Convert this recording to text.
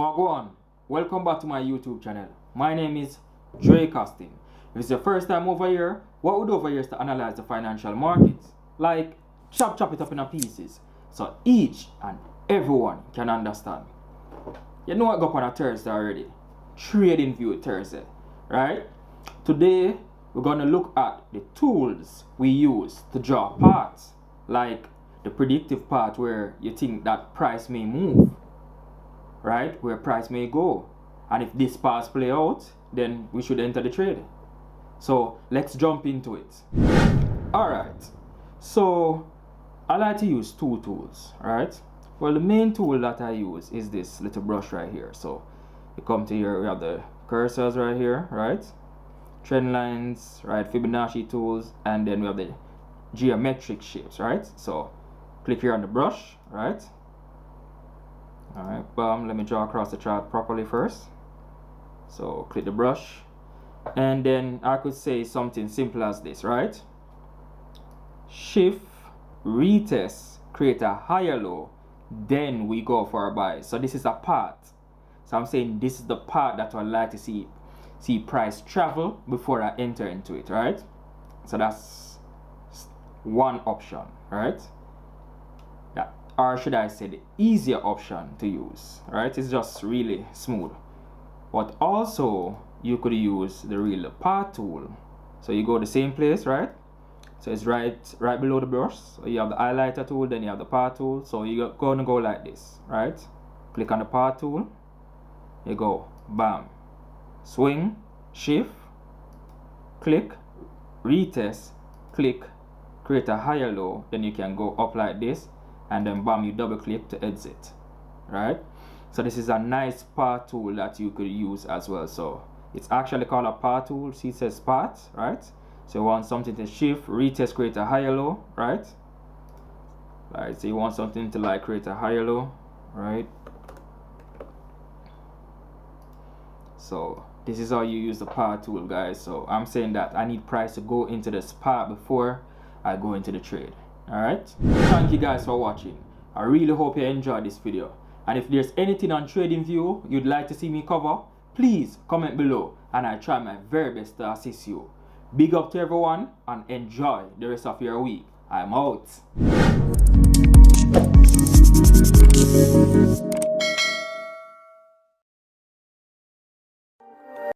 Wagwan, welcome back to my YouTube channel. My name is Dreycosting. If it's your first time over here, what we do over here is to analyze the financial markets. Like, chop it up in pieces, so each and everyone can understand. You know what got on a Thursday already? Tradingview Thursday, right? Today, we're gonna look at the tools we use to draw parts, like the predictive part where you think that price may move, right? Where price may go. And if this parts play out, then we should enter the trade. So let's jump into it. Alright, so I like to use two tools, right? Well, the main tool that I use is this little brush right here. So you come to here, we have the cursors right here, right? Trend lines, right? Fibonacci tools, and then we have the geometric shapes, right? So click here on the brush, right? Alright, let me draw across the chart properly first. So click the brush, and then I could say something simple as this, right? Shift, retest, create a higher low, then we go for a buy. So this is a part. So I'm saying this is the part that I'd like to see price travel before I enter into it, right? So that's one option, right? Yeah, or should I say the easier option to use, right? It's just really smooth. But also you could use the real part tool. So you go the same place, right? So it's right below the brush. So you have the highlighter tool, then you have the part tool. So you're gonna go like this, right? Click on the part tool, you go bam, swing, shift, click, retest, click, create a higher low, then you can go up like this, and then bam, you double click to exit, right? So this is a nice part tool that you could use as well. So it's actually called a part tool. See, it says part, right? So you want something to shift, retest, create a higher low, right? Right, so you want something to like create a higher low, right? So this is how you use the part tool, guys. So I'm saying that I need price to go into this part before I go into the trade. Alright, thank you guys for watching. I really hope you enjoyed this video, and if there's anything on Tradingview you'd like to see me cover, please comment below and I try my very best to assist you. Big up to everyone and enjoy the rest of your week. I'm out.